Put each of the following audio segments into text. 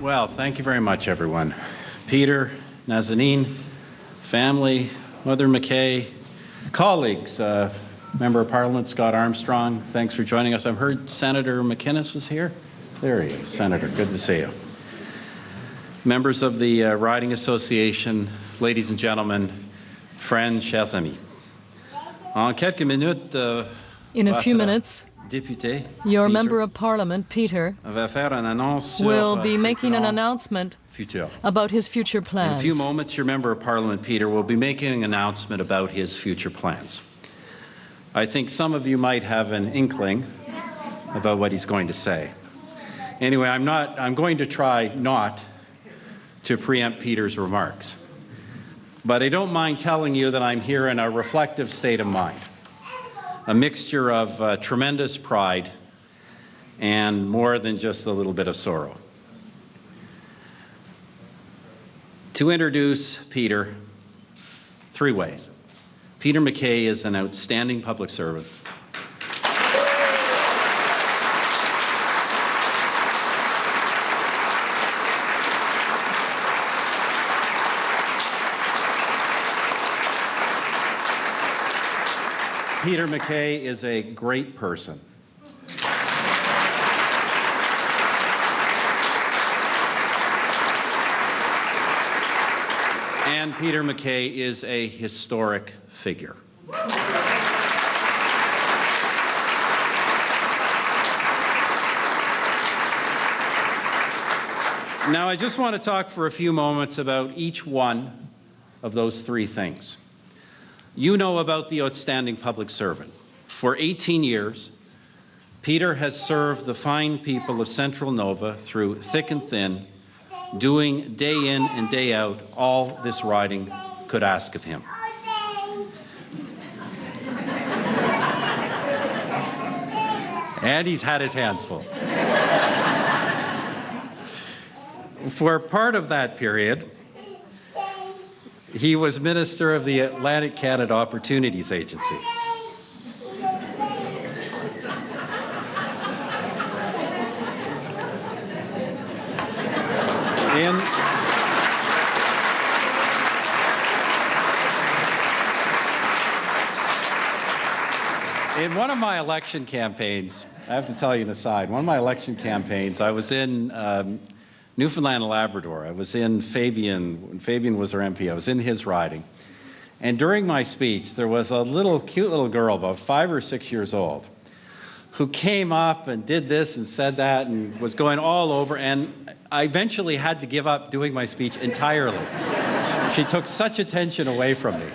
Well, thank you very much, everyone. Peter, Nazanin, family, Mother MacKay, colleagues, Member of Parliament Scott Armstrong, thanks for joining us. I've heard Senator McInnes was here. There he is. Senator, good to see you. Members of the Riding Association, ladies and gentlemen, friends, chers amis. In a few minutes, your Member of Parliament, Peter, will be making an announcement about his future plans. In a few moments, your Member of Parliament, Peter, will be making an announcement about his future plans. I think some of you might have an inkling about what he's going to say. Anyway, I'm going to try not to preempt Peter's remarks. But I don't mind telling you that I'm here in a reflective state of mind, a mixture of tremendous pride and more than just a little bit of sorrow. To introduce Peter, 3 ways. Peter MacKay is an outstanding public servant. Peter MacKay is a great person. And Peter MacKay is a historic figure. Now, I just want to talk for a few moments about each one of those 3 things. You know about the outstanding public servant. For 18 years, Peter has served the fine people of Central Nova through thick and thin, doing day in and day out all this riding could ask of him. And he's had his hands full. For part of that period, he was Minister of the Atlantic-Canada Opportunities Agency. In one of my election campaigns, I have to tell you an aside, one of my election campaigns, I was in Newfoundland and Labrador. I was in Fabian, when Fabian was our MP, I was in his riding. And during my speech, there was a cute little girl, about 5 or 6 years old, who came up and did this and said that and was going all over, and I eventually had to give up doing my speech entirely. She took such attention away from me.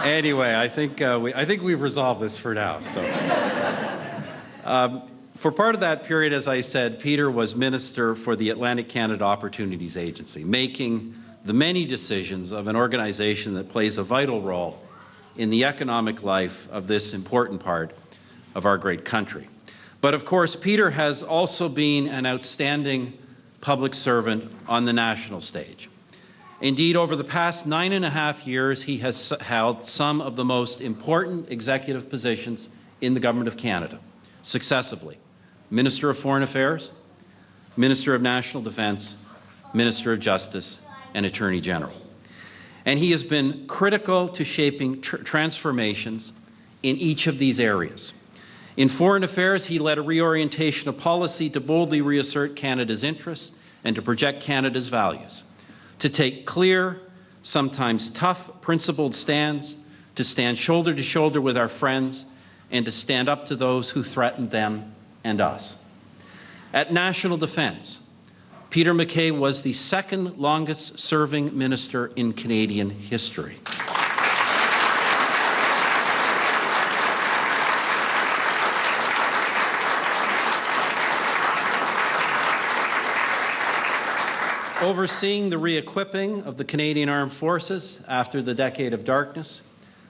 Anyway, I think we've resolved this for now. So, for part of that period, as I said, Peter was Minister for the Atlantic-Canada Opportunities Agency, making the many decisions of an organization that plays a vital role in the economic life of this important part of our great country. But of course, Peter has also been an outstanding public servant on the national stage. Indeed, over the past 9.5 years, he has held some of the most important executive positions in the Government of Canada, successively. Minister of Foreign Affairs, Minister of National Defence, Minister of Justice, and Attorney General. And he has been critical to shaping transformations in each of these areas. In foreign affairs, he led a reorientation of policy to boldly reassert Canada's interests and to project Canada's values, to take clear, sometimes tough, principled stands, to stand shoulder to shoulder with our friends, and to stand up to those who threaten them and us. At National Defence, Peter MacKay was the 2nd longest serving minister in Canadian history. Overseeing the re-equipping of the Canadian Armed Forces after the decade of darkness,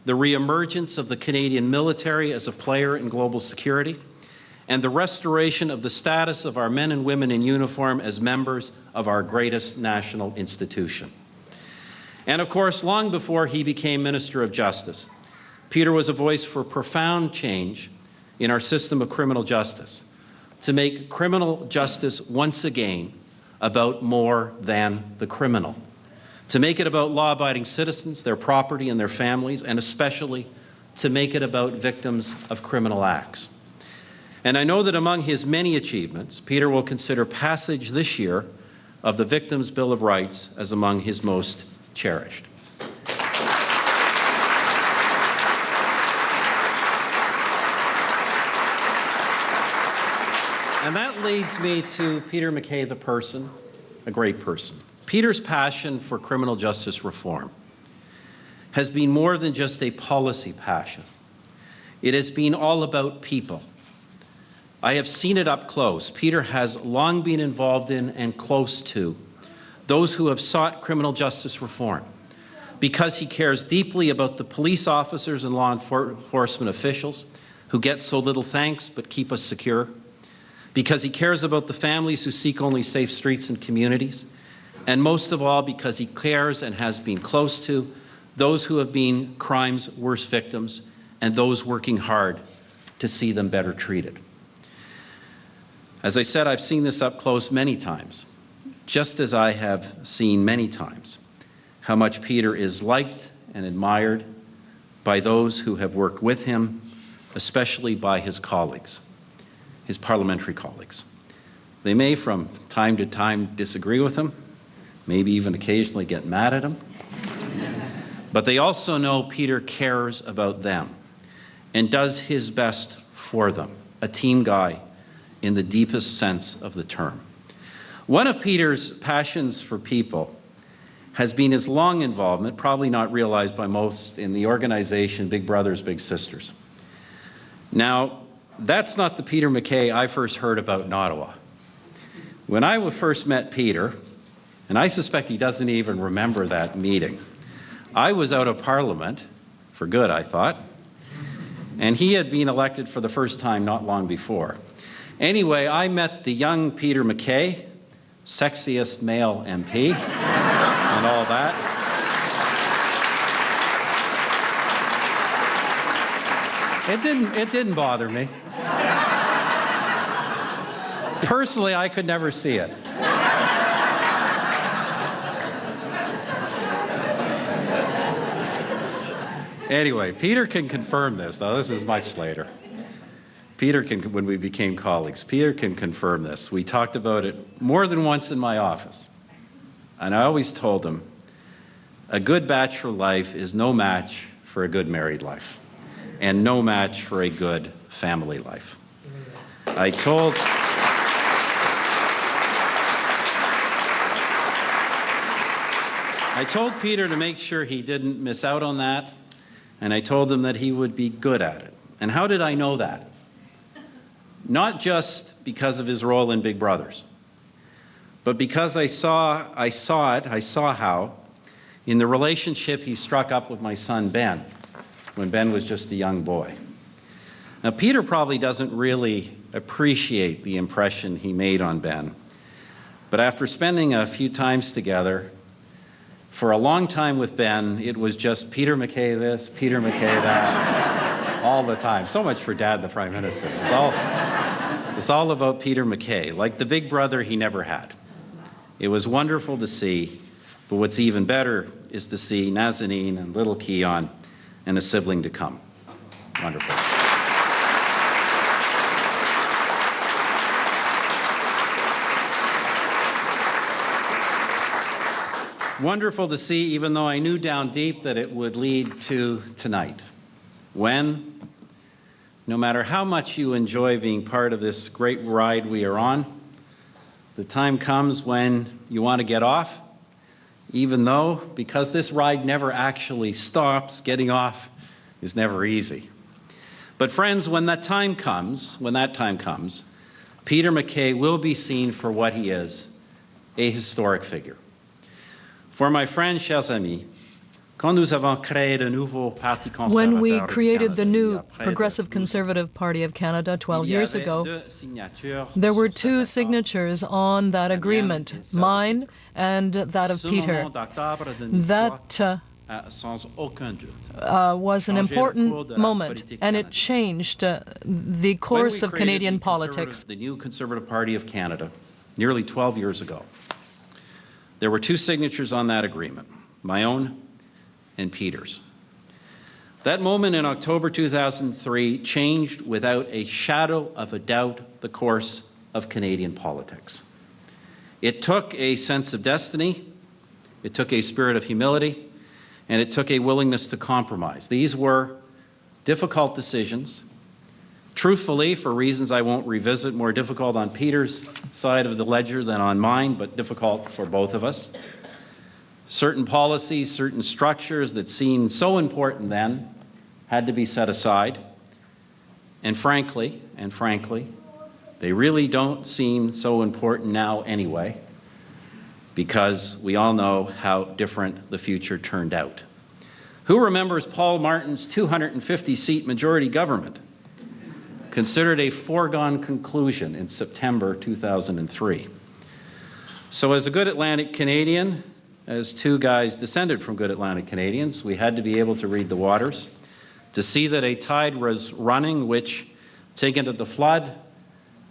the re-emergence of the Canadian military as a player in global security, and the restoration of the status of our men and women in uniform as members of our greatest national institution. And of course, long before he became Minister of Justice, Peter was a voice for profound change in our system of criminal justice, to make criminal justice once again about more than the criminal, to make it about law-abiding citizens, their property and their families, and especially to make it about victims of criminal acts. And I know that among his many achievements, Peter will consider passage this year of the Victims' Bill of Rights as among his most cherished. And that leads me to Peter MacKay, the person, a great person. Peter's passion for criminal justice reform has been more than just a policy passion. It has been all about people. I have seen it up close. Peter has long been involved in and close to those who have sought criminal justice reform because he cares deeply about the police officers and law enforcement officials who get so little thanks but keep us secure, because he cares about the families who seek only safe streets and communities, and most of all because he cares and has been close to those who have been crime's worst victims and those working hard to see them better treated. As I said, I've seen this up close many times, just as I have seen many times how much Peter is liked and admired by those who have worked with him, especially by his colleagues, his parliamentary colleagues. They may from time to time disagree with him, maybe even occasionally get mad at him, but they also know Peter cares about them and does his best for them, a team guy in the deepest sense of the term. One of Peter's passions for people has been his long involvement, probably not realized by most, in the organization Big Brothers Big Sisters. Now, that's not the Peter MacKay I first heard about in Ottawa. When I first met Peter, and I suspect he doesn't even remember that meeting, I was out of Parliament, for good I thought, and he had been elected for the first time not long before. Anyway, I met the young Peter MacKay, sexiest male MP, and all that. It didn't bother me. Personally, I could never see it. Anyway, Peter can confirm this, though this is much later. Peter can, when we became colleagues, Peter can confirm this. We talked about it more than once in my office. And I always told him, a good bachelor life is no match for a good married life, and no match for a good family life. I told Peter to make sure he didn't miss out on that, and I told him that he would be good at it. And how did I know that? Not just because of his role in Big Brothers, but because I saw how, in the relationship he struck up with my son Ben, when Ben was just a young boy. Now, Peter probably doesn't really appreciate the impression he made on Ben, but after spending a few times together, for a long time with Ben, it was just Peter MacKay this, Peter MacKay that, all the time. So much for Dad, the Prime Minister. It's all about Peter MacKay, like the big brother he never had. It was wonderful to see, but what's even better is to see Nazanin and little Keon and a sibling to come. Wonderful. Wonderful to see, even though I knew down deep that it would lead to tonight, when, no matter how much you enjoy being part of this great ride we are on, the time comes when you want to get off, even though, because this ride never actually stops, getting off is never easy. But friends, when that time comes, Peter MacKay will be seen for what he is, a historic figure. For my friends, chers amis, when we created the new Progressive Conservative Party of Canada 12 years ago, there were two signatures on that agreement, mine and that of Peter. That was an important moment, and it changed the course of Canadian politics. The new Conservative Party of Canada, nearly 12 years ago, There were 2 signatures on that agreement, my own and Peter's. That moment in October 2003 changed without a shadow of a doubt the course of Canadian politics. It took a sense of destiny, it took a spirit of humility, and it took a willingness to compromise. These were difficult decisions, truthfully, for reasons I won't revisit, more difficult on Peter's side of the ledger than on mine, but difficult for both of us. Certain policies, certain structures that seemed so important then had to be set aside. And frankly, they really don't seem so important now anyway, because we all know how different the future turned out. Who remembers Paul Martin's 250-seat majority government? Considered a foregone conclusion in September 2003. So as a good Atlantic Canadian, as 2 guys descended from good Atlantic Canadians, we had to be able to read the waters, to see that a tide was running which, taken at the flood,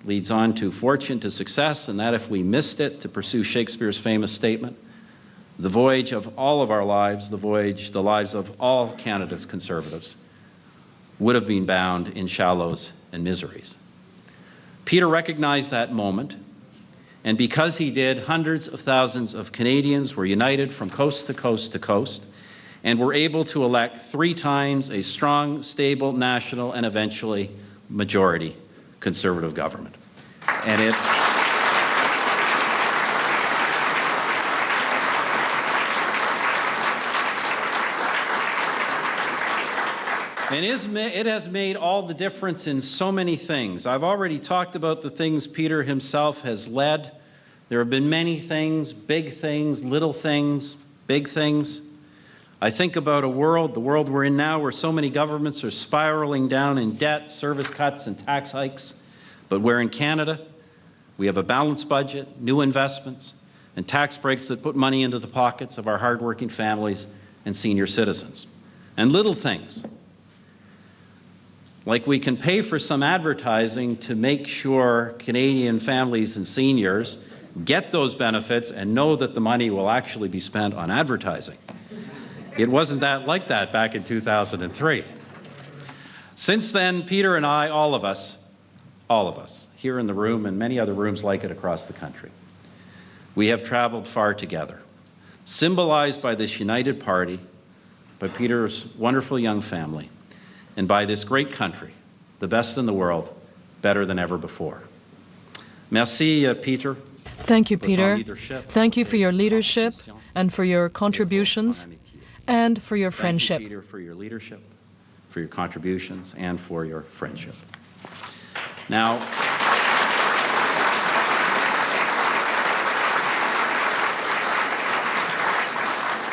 leads on to fortune, to success, and that if we missed it, to pursue Shakespeare's famous statement, the voyage of all of our lives, the lives of all Canada's Conservatives, would have been bound in shallows and miseries. Peter recognized that moment, and because he did, hundreds of thousands of Canadians were united from coast to coast to coast, and were able to elect 3 times a strong, stable, national, and eventually majority Conservative government. And it has made all the difference in so many things. I've already talked about the things Peter himself has led. There have been many things, big things, little things, big things. I think about the world we're in now, where so many governments are spiraling down in debt, service cuts, and tax hikes. But where in Canada, we have a balanced budget, new investments, and tax breaks that put money into the pockets of our hardworking families and senior citizens. And little things, like we can pay for some advertising to make sure Canadian families and seniors get those benefits and know that the money will actually be spent on advertising. It wasn't like that back in 2003. Since then, Peter and I, all of us, here in the room and many other rooms like it across the country, we have traveled far together, symbolized by this united party, by Peter's wonderful young family, and by this great country, the best in the world, better than ever before. Merci, Peter. Thank you, Peter. Thank you for your leadership and for your contributions and for your friendship. Thank you, Peter, for your leadership, for your contributions, and for your friendship. Now,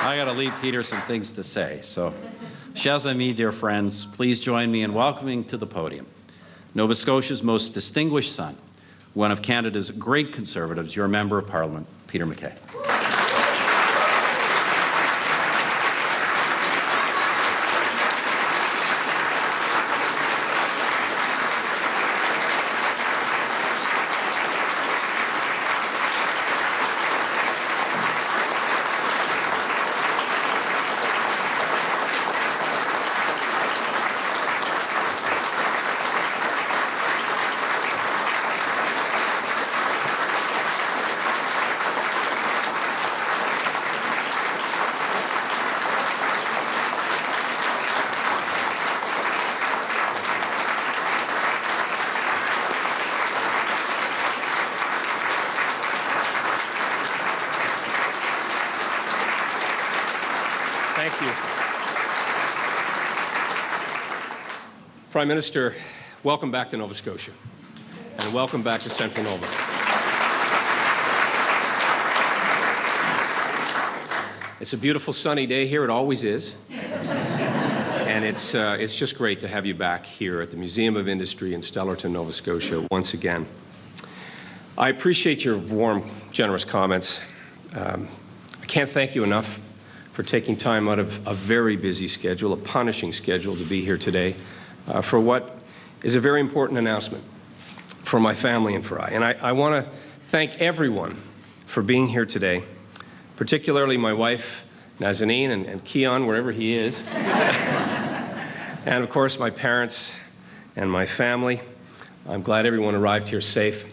I got to leave Peter some things to say, so chers amis, dear friends, please join me in welcoming to the podium Nova Scotia's most distinguished son, one of Canada's great Conservatives, your Member of Parliament, Peter MacKay. Thank you. Prime Minister, welcome back to Nova Scotia, and welcome back to Central Nova. It's a beautiful sunny day here, it always is. And it's just great to have you back here at the Museum of Industry in Stellarton, Nova Scotia, once again. I appreciate your warm, generous comments. I can't thank you enough for taking time out of a very busy schedule, a punishing schedule, to be here today for what is a very important announcement for my family and for I. And I want to thank everyone for being here today particularly my wife, Nazanin, and Keon, wherever he is, and of course my parents and my family. I'm glad everyone arrived here safe.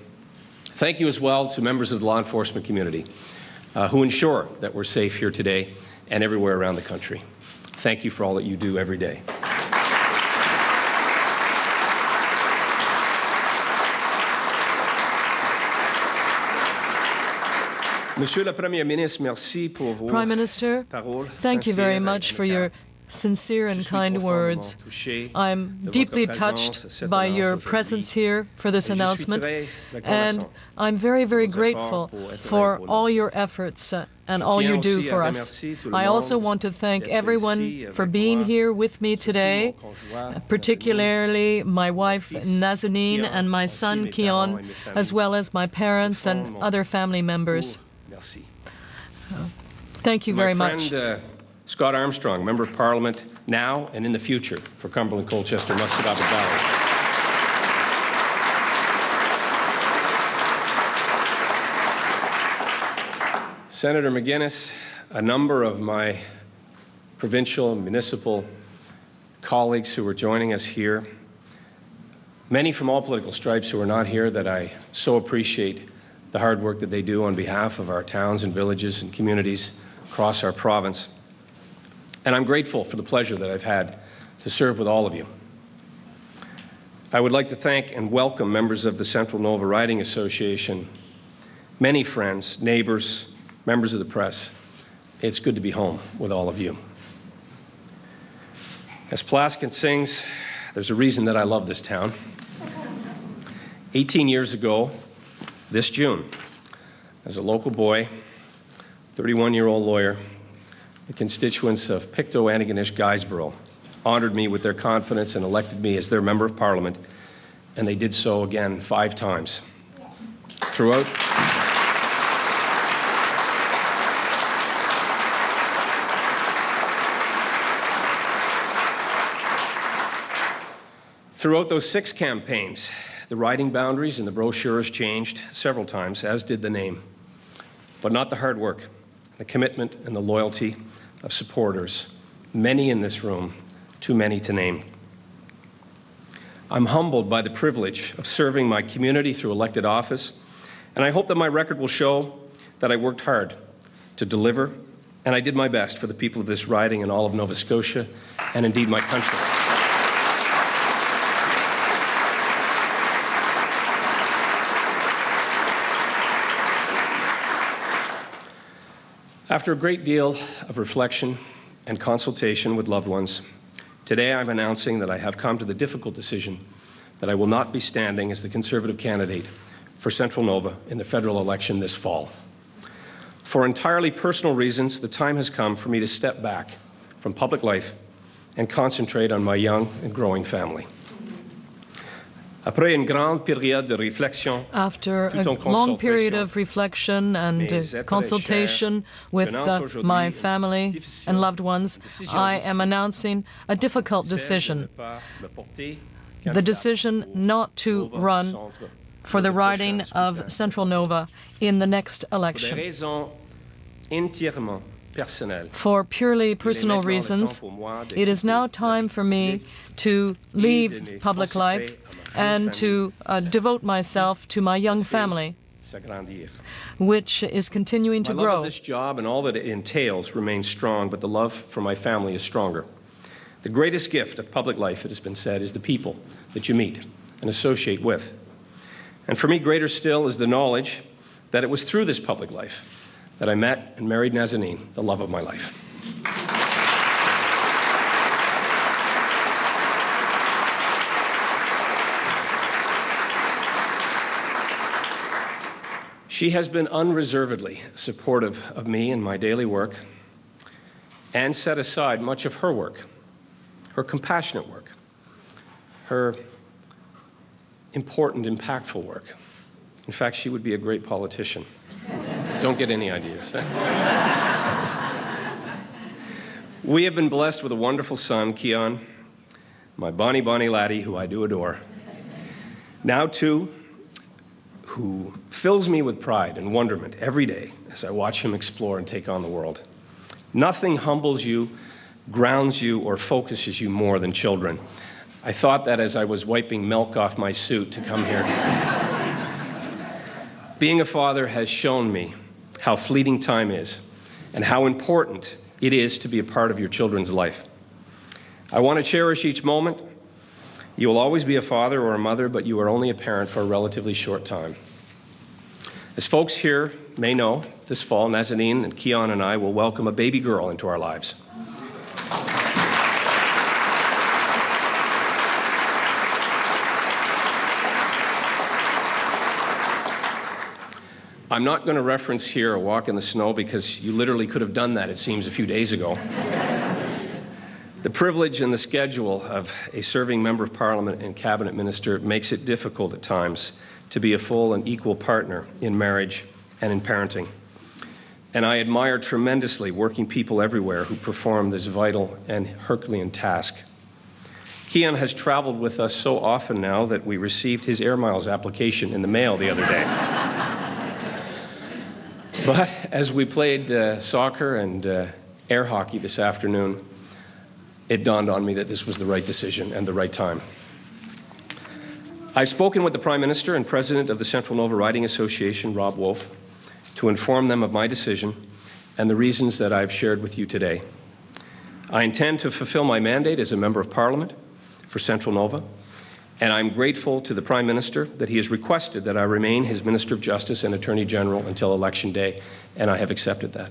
Thank you as well to members of the law enforcement community who ensure that we're safe here today and everywhere around the country. Thank you for all that you do every day. Prime Minister, thank you very much for your sincere and kind words. I'm deeply touched by your presence here for this announcement, and I'm very, very grateful for all your efforts and all you do for us. I also want to thank everyone for being here with me today, particularly my wife Nazanin and my son Keon, as well as my parents and other family members. Thank you very much. My friend Scott Armstrong, Member of Parliament now and in the future for Cumberland, Colchester, Muscatawba Valley. Senator McGuinness, a number of my provincial and municipal colleagues who are joining us here, many from all political stripes who are not here that I so appreciate the hard work that they do on behalf of our towns and villages and communities across our province. And I'm grateful for the pleasure that I've had to serve with all of you. I would like to thank and welcome members of the Central Nova Riding Association, many friends, neighbors, members of the press. It's good to be home with all of you. As Plaskin sings, there's a reason that I love this town. 18 years ago, this June, as a local boy, 31-year-old lawyer, the constituents of Pictou, Antigonish, Guysborough honored me with their confidence and elected me as their Member of Parliament, and they did so again 5 times. Throughout those 6 campaigns, the riding boundaries and the brochures changed several times, as did the name, but not the hard work, the commitment, and the loyalty of supporters, many in this room, too many to name. I'm humbled by the privilege of serving my community through elected office, and I hope that my record will show that I worked hard to deliver, and I did my best for the people of this riding and all of Nova Scotia, and indeed my country. After a great deal of reflection and consultation with loved ones, today I'm announcing that I have come to the difficult decision that I will not be standing as the Conservative candidate for Central Nova in the federal election this fall. For entirely personal reasons, the time has come for me to step back from public life and concentrate on my young and growing family. After a long period of reflection and consultation with my family and loved ones, I am announcing a difficult decision. The decision not to run for the riding of Central Nova in the next election. For purely personal reasons, it is now time for me to leave public life and to devote myself to my young family, which is continuing to grow. My love of this job and all that it entails remains strong, but the love for my family is stronger. The greatest gift of public life, it has been said, is the people that you meet and associate with. And for me, greater still is the knowledge that it was through this public life that I met and married Nazanin, the love of my life. She has been unreservedly supportive of me and my daily work and set aside much of her work, her compassionate work, her important, impactful work. In fact, she would be a great politician. Don't get any ideas. We have been blessed with a wonderful son, Keon, my bonny laddie, who I do adore. Now, too, who fills me with pride and wonderment every day as I watch him explore and take on the world. Nothing humbles you, grounds you, or focuses you more than children. I thought that as I was wiping milk off my suit to come here. Being a father has shown me how fleeting time is and how important it is to be a part of your children's life. I want to cherish each moment. You will always be a father or a mother, but you are only a parent for a relatively short time. As folks here may know, this fall, Nazanin and Keon and I will welcome a baby girl into our lives. I'm not going to reference here a walk in the snow because you literally could have done that, it seems, a few days ago. The privilege and the schedule of a serving member of Parliament and cabinet minister makes it difficult at times to be a full and equal partner in marriage and in parenting. And I admire tremendously working people everywhere who perform this vital and Herculean task. Keon has traveled with us so often now that we received his Air Miles application in the mail the other day. But as we played soccer and air hockey this afternoon, it dawned on me that this was the right decision and the right time. I've spoken with the Prime Minister and President of the Central Nova Riding Association, Rob Wolf, to inform them of my decision and the reasons that I've shared with you today. I intend to fulfill my mandate as a Member of Parliament for Central Nova, and I'm grateful to the Prime Minister that he has requested that I remain his Minister of Justice and Attorney General until Election Day, and I have accepted that.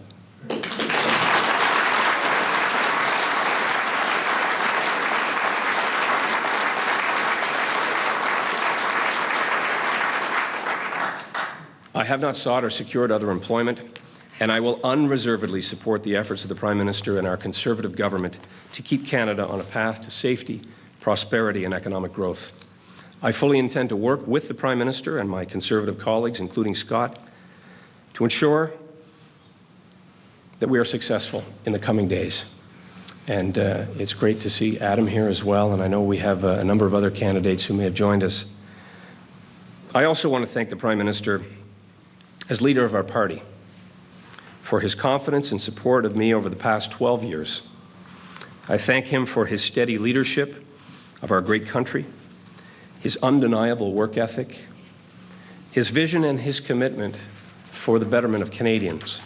I have not sought or secured other employment, and I will unreservedly support the efforts of the Prime Minister and our Conservative government to keep Canada on a path to safety, prosperity, and economic growth. I fully intend to work with the Prime Minister and my Conservative colleagues, including Scott, to ensure that we are successful in the coming days. And it's great to see Adam here as well, and I know we have a number of other candidates who may have joined us. I also want to thank the Prime Minister as leader of our party for his confidence and support of me over the past 12 years. I thank him for his steady leadership of our great country, his undeniable work ethic, his vision and his commitment for the betterment of Canadians.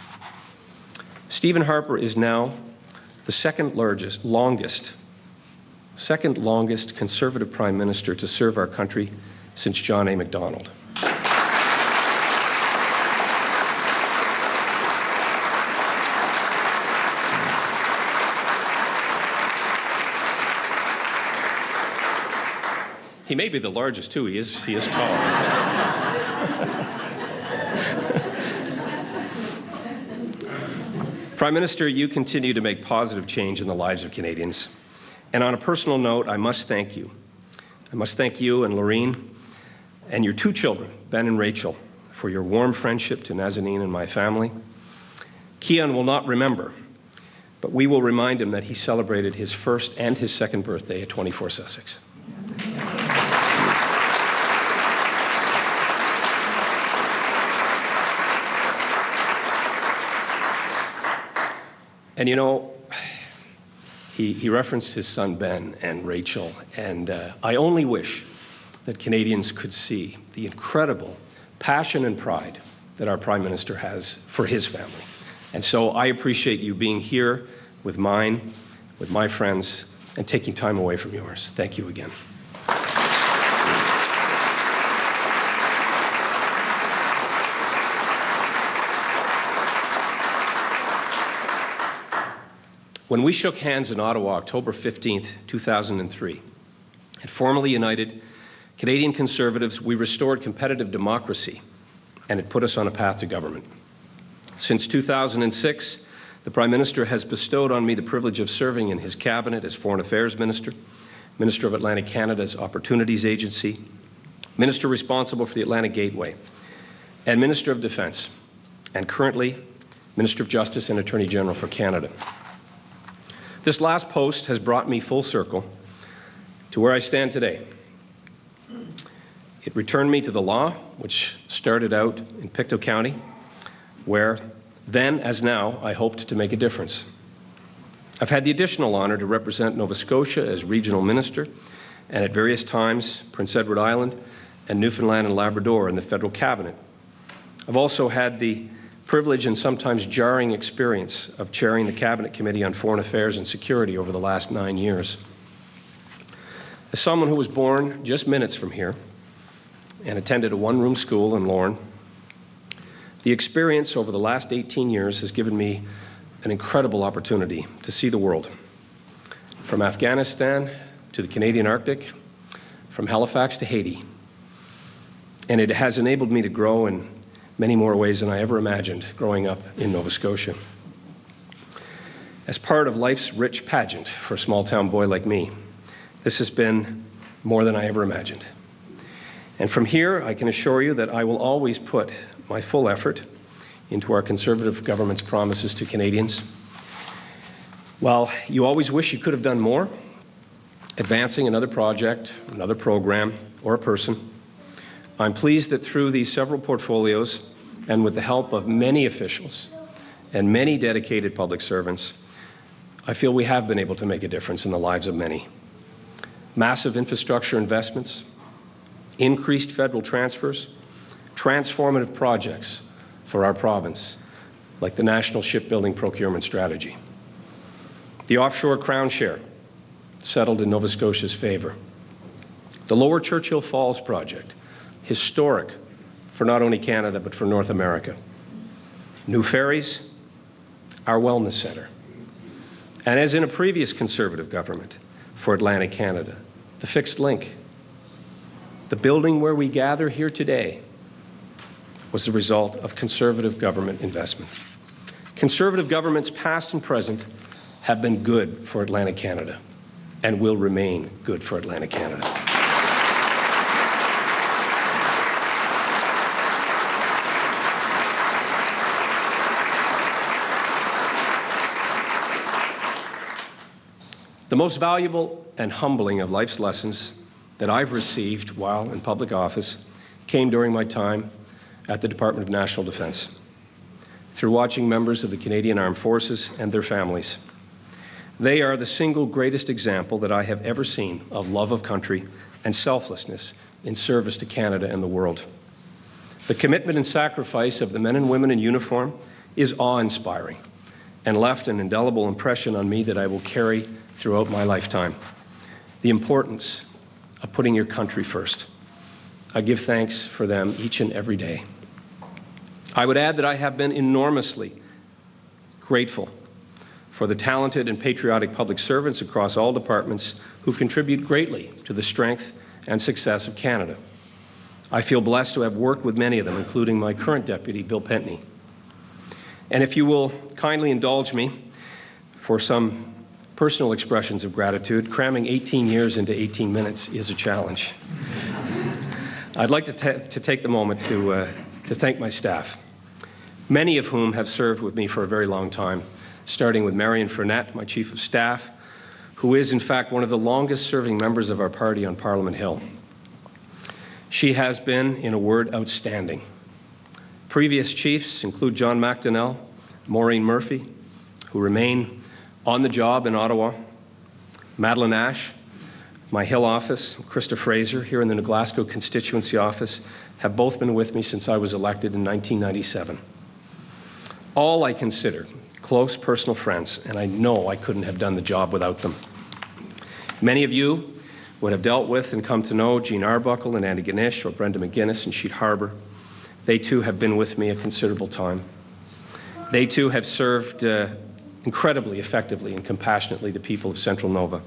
Stephen Harper is now the second longest Conservative Prime Minister to serve our country since John A. Macdonald. He may be the largest, too. He is tall. Prime Minister, you continue to make positive change in the lives of Canadians. And on a personal note, I must thank you. I must thank you and Lorene and your two children, Ben and Rachel, for your warm friendship to Nazanin and my family. Keon will not remember, but we will remind him that he celebrated his first and his second birthday at 24 Sussex. And you know, he referenced his son Ben and Rachel, and I only wish that Canadians could see the incredible passion and pride that our Prime Minister has for his family. And so I appreciate you being here with mine, with my friends, and taking time away from yours. Thank you again. When we shook hands in Ottawa, October 15th, 2003, and formally united Canadian Conservatives, we restored competitive democracy, and it put us on a path to government. Since 2006, the Prime Minister has bestowed on me the privilege of serving in his cabinet as Foreign Affairs Minister, Minister of Atlantic-Canada's Opportunities Agency, Minister responsible for the Atlantic Gateway, and Minister of Defence, and currently Minister of Justice and Attorney General for Canada. This last post has brought me full circle to where I stand today. It returned me to the law, which started out in Pictou County, where then, as now, I hoped to make a difference. I've had the additional honor to represent Nova Scotia as regional minister, and at various times, Prince Edward Island and Newfoundland and Labrador in the federal cabinet. I've also had the privilege and sometimes jarring experience of chairing the Cabinet Committee on Foreign Affairs and Security over the last 9 years. As someone who was born just minutes from here and attended a one-room school in Lorne, the experience over the last 18 years has given me an incredible opportunity to see the world, from Afghanistan to the Canadian Arctic, from Halifax to Haiti. And it has enabled me to grow in many more ways than I ever imagined growing up in Nova Scotia. As part of life's rich pageant for a small-town boy like me, this has been more than I ever imagined. And from here, I can assure you that I will always put my full effort into our Conservative government's promises to Canadians. While you always wish you could have done more, advancing another project, another program, or a person, I'm pleased that through these several portfolios and with the help of many officials and many dedicated public servants, I feel we have been able to make a difference in the lives of many. Massive infrastructure investments, increased federal transfers, transformative projects for our province, like the National Shipbuilding Procurement Strategy. The offshore Crown Share, settled in Nova Scotia's favor. The Lower Churchill Falls project, historic for not only Canada, but for North America. New ferries, our wellness centre. And as in a previous Conservative government for Atlantic Canada, the fixed link. The building where we gather here today was the result of Conservative government investment. Conservative governments past and present have been good for Atlantic Canada and will remain good for Atlantic Canada. The most valuable and humbling of life's lessons that I've received while in public office came during my time at the Department of National Defence, through watching members of the Canadian Armed Forces and their families. They are the single greatest example that I have ever seen of love of country and selflessness in service to Canada and the world. The commitment and sacrifice of the men and women in uniform is awe-inspiring and left an indelible impression on me that I will carry throughout my lifetime. The importance of putting your country first. I give thanks for them each and every day. I would add that I have been enormously grateful for the talented and patriotic public servants across all departments who contribute greatly to the strength and success of Canada. I feel blessed to have worked with many of them, including my current deputy, Bill Pentney. And if you will kindly indulge me for some personal expressions of gratitude, cramming 18 years into 18 minutes is a challenge. I'd like to take the moment to thank my staff, many of whom have served with me for a very long time, starting with Marion Frenette, my Chief of Staff, who is, in fact, one of the longest-serving members of our party on Parliament Hill. She has been, in a word, outstanding. Previous chiefs include John McDonnell, Maureen Murphy, who remain on the job in Ottawa, Madeleine Ash, my Hill office, Krista Fraser here in the New Glasgow constituency office, have both been with me since I was elected in 1997. All I consider close personal friends, and I know I couldn't have done the job without them. Many of you would have dealt with and come to know Jean Arbuckle and Andy Ganesh or Brenda McGuinness and Sheet Harbour. They too have been with me a considerable time. They too have served incredibly effectively and compassionately the people of Central Nova.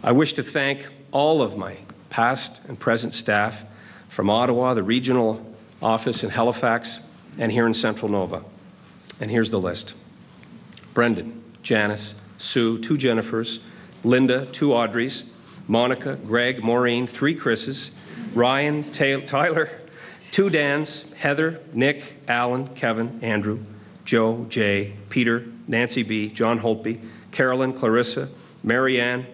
I wish to thank all of my past and present staff from Ottawa, the regional office in Halifax, and here in Central Nova. And here's the list. Brendan, Janice, Sue, 2 Jennifers, Linda, 2 Audreys, Monica, Greg, Maureen, 3 Chris's, Ryan, Tyler, 2 Dans, Heather, Nick, Alan, Kevin, Andrew, Joe, Jay, Peter, Nancy B., John Holtby, Carolyn, Clarissa, Marianne,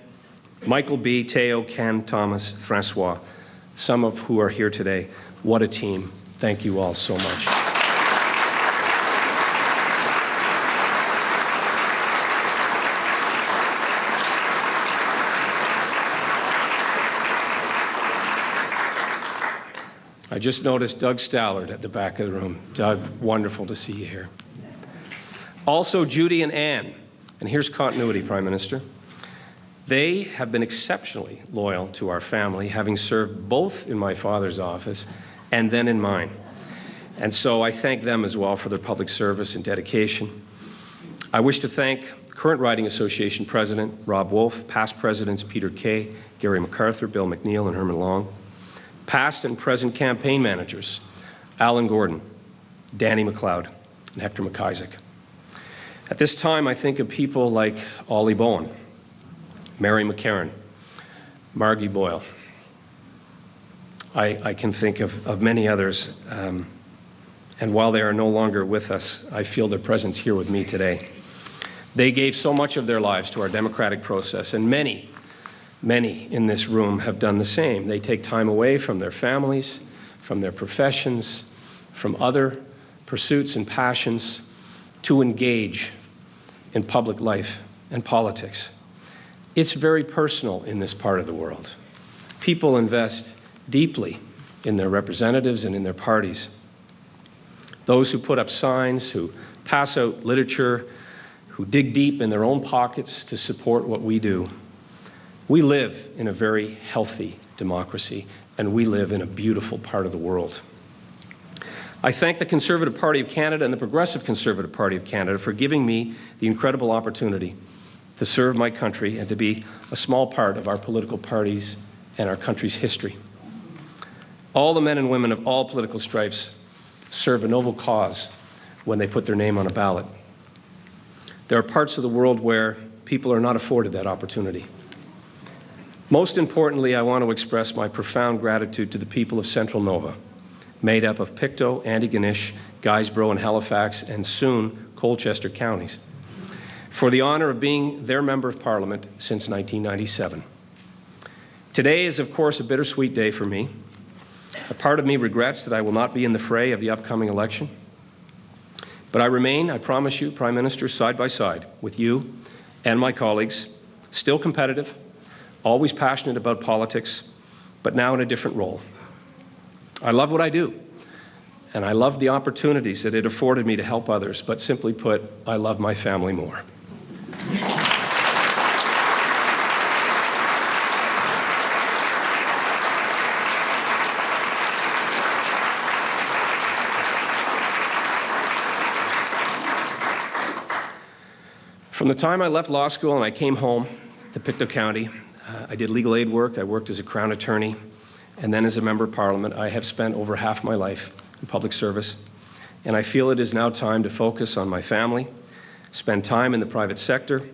Michael B., Teo, Ken, Thomas, Francois, some of who are here today. What a team. Thank you all so much. I just noticed Doug Stallard at the back of the room. Doug, wonderful to see you here. Also, Judy and Anne. And here's continuity, Prime Minister. They have been exceptionally loyal to our family, having served both in my father's office and then in mine. And so I thank them as well for their public service and dedication. I wish to thank current Riding Association President Rob Wolf, past presidents Peter Kay, Gary MacArthur, Bill McNeil, and Herman Long, past and present campaign managers Alan Gordon, Danny McLeod, and Hector McIsaac. At this time, I think of people like Ollie Bowen, Mary McCarran, Margie Boyle. I can think of many others, and while they are no longer with us, I feel their presence here with me today. They gave so much of their lives to our democratic process, and many in this room have done the same. They take time away from their families, from their professions, from other pursuits and passions to engage in public life and politics. It's very personal in this part of the world. People invest deeply in their representatives and in their parties. Those who put up signs, who pass out literature, who dig deep in their own pockets to support what we do. We live in a very healthy democracy, and we live in a beautiful part of the world. I thank the Conservative Party of Canada and the Progressive Conservative Party of Canada for giving me the incredible opportunity to serve my country and to be a small part of our political parties and our country's history. All the men and women of all political stripes serve a noble cause when they put their name on a ballot. There are parts of the world where people are not afforded that opportunity. Most importantly, I want to express my profound gratitude to the people of Central Nova, made up of Pictou, Antigonish, Guysborough, and Halifax, and soon Colchester counties, for the honor of being their Member of Parliament since 1997. Today is, of course, a bittersweet day for me. A part of me regrets that I will not be in the fray of the upcoming election. But I remain, I promise you, Prime Minister, side by side with you and my colleagues, still competitive, always passionate about politics, but now in a different role. I love what I do, and I love the opportunities that it afforded me to help others, but simply put, I love my family more. From the time I left law school and I came home to Pictou County, I did legal aid work, I worked as a Crown attorney, and then as a Member of Parliament. I have spent over half my life in public service, and I feel it is now time to focus on my family, spend time in the private sector,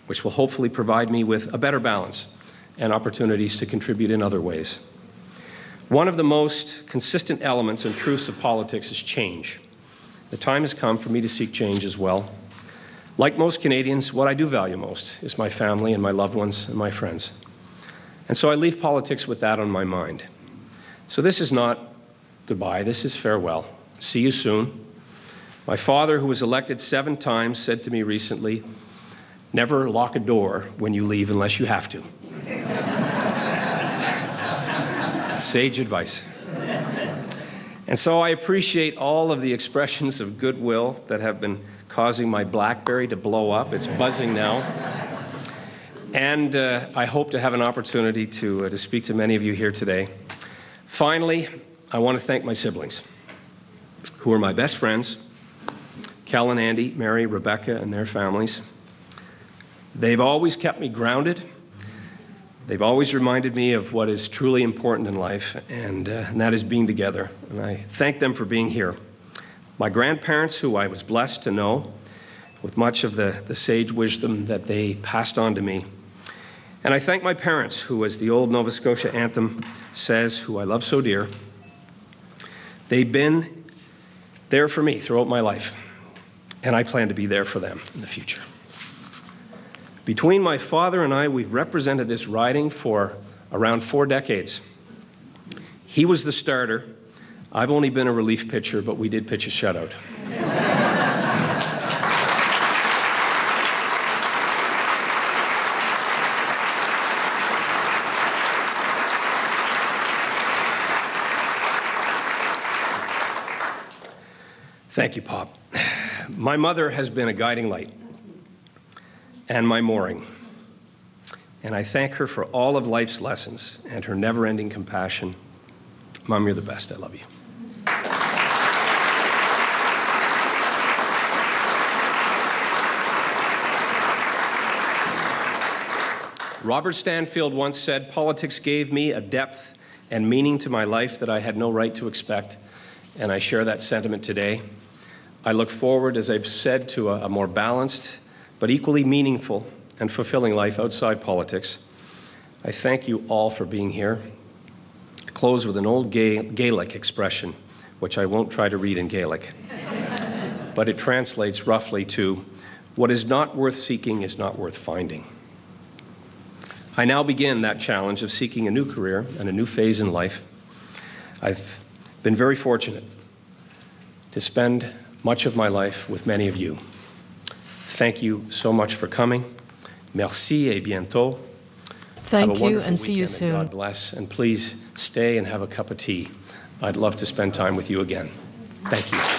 which will hopefully provide me with a better balance and opportunities to contribute in other ways. One of the most consistent elements and truths of politics is change. The time has come for me to seek change as well. Like most Canadians, what I do value most is my family and my loved ones and my friends. And so I leave politics with that on my mind. So this is not goodbye, this is farewell. See you soon. My father, who was elected 7 times, said to me recently, never lock a door when you leave unless you have to. Sage advice. And so I appreciate all of the expressions of goodwill that have been causing my BlackBerry to blow up. It's buzzing now. And I hope to have an opportunity to speak to many of you here today. Finally, I want to thank my siblings, who are my best friends, Kel, Andy, Mary, Rebecca, and their families. They've always kept me grounded. They've always reminded me of what is truly important in life, and that is being together. And I thank them for being here. My grandparents, who I was blessed to know, with much of the sage wisdom that they passed on to me. And I thank my parents, who, as the old Nova Scotia anthem says, who I love so dear. They've been there for me throughout my life, and I plan to be there for them in the future. Between my father and I, we've represented this riding for around 4 decades. He was the starter. I've only been a relief pitcher, but we did pitch a shutout. Thank you, Pop. My mother has been a guiding light and my mooring, and I thank her for all of life's lessons and her never-ending compassion. Mom, you're the best. I love you. Robert Stanfield once said, "Politics gave me a depth and meaning to my life that I had no right to expect," and I share that sentiment today. I look forward, as I've said, to a more balanced but equally meaningful and fulfilling life outside politics. I thank you all for being here. I close with an old Gaelic expression, which I won't try to read in Gaelic, but it translates roughly to, "What is not worth seeking is not worth finding." I now begin that challenge of seeking a new career and a new phase in life. I've been very fortunate to spend much of my life with many of you. Thank you so much for coming. Merci et bientôt. Thank you and see you soon. God bless, and please stay and have a cup of tea. I'd love to spend time with you again. Thank you.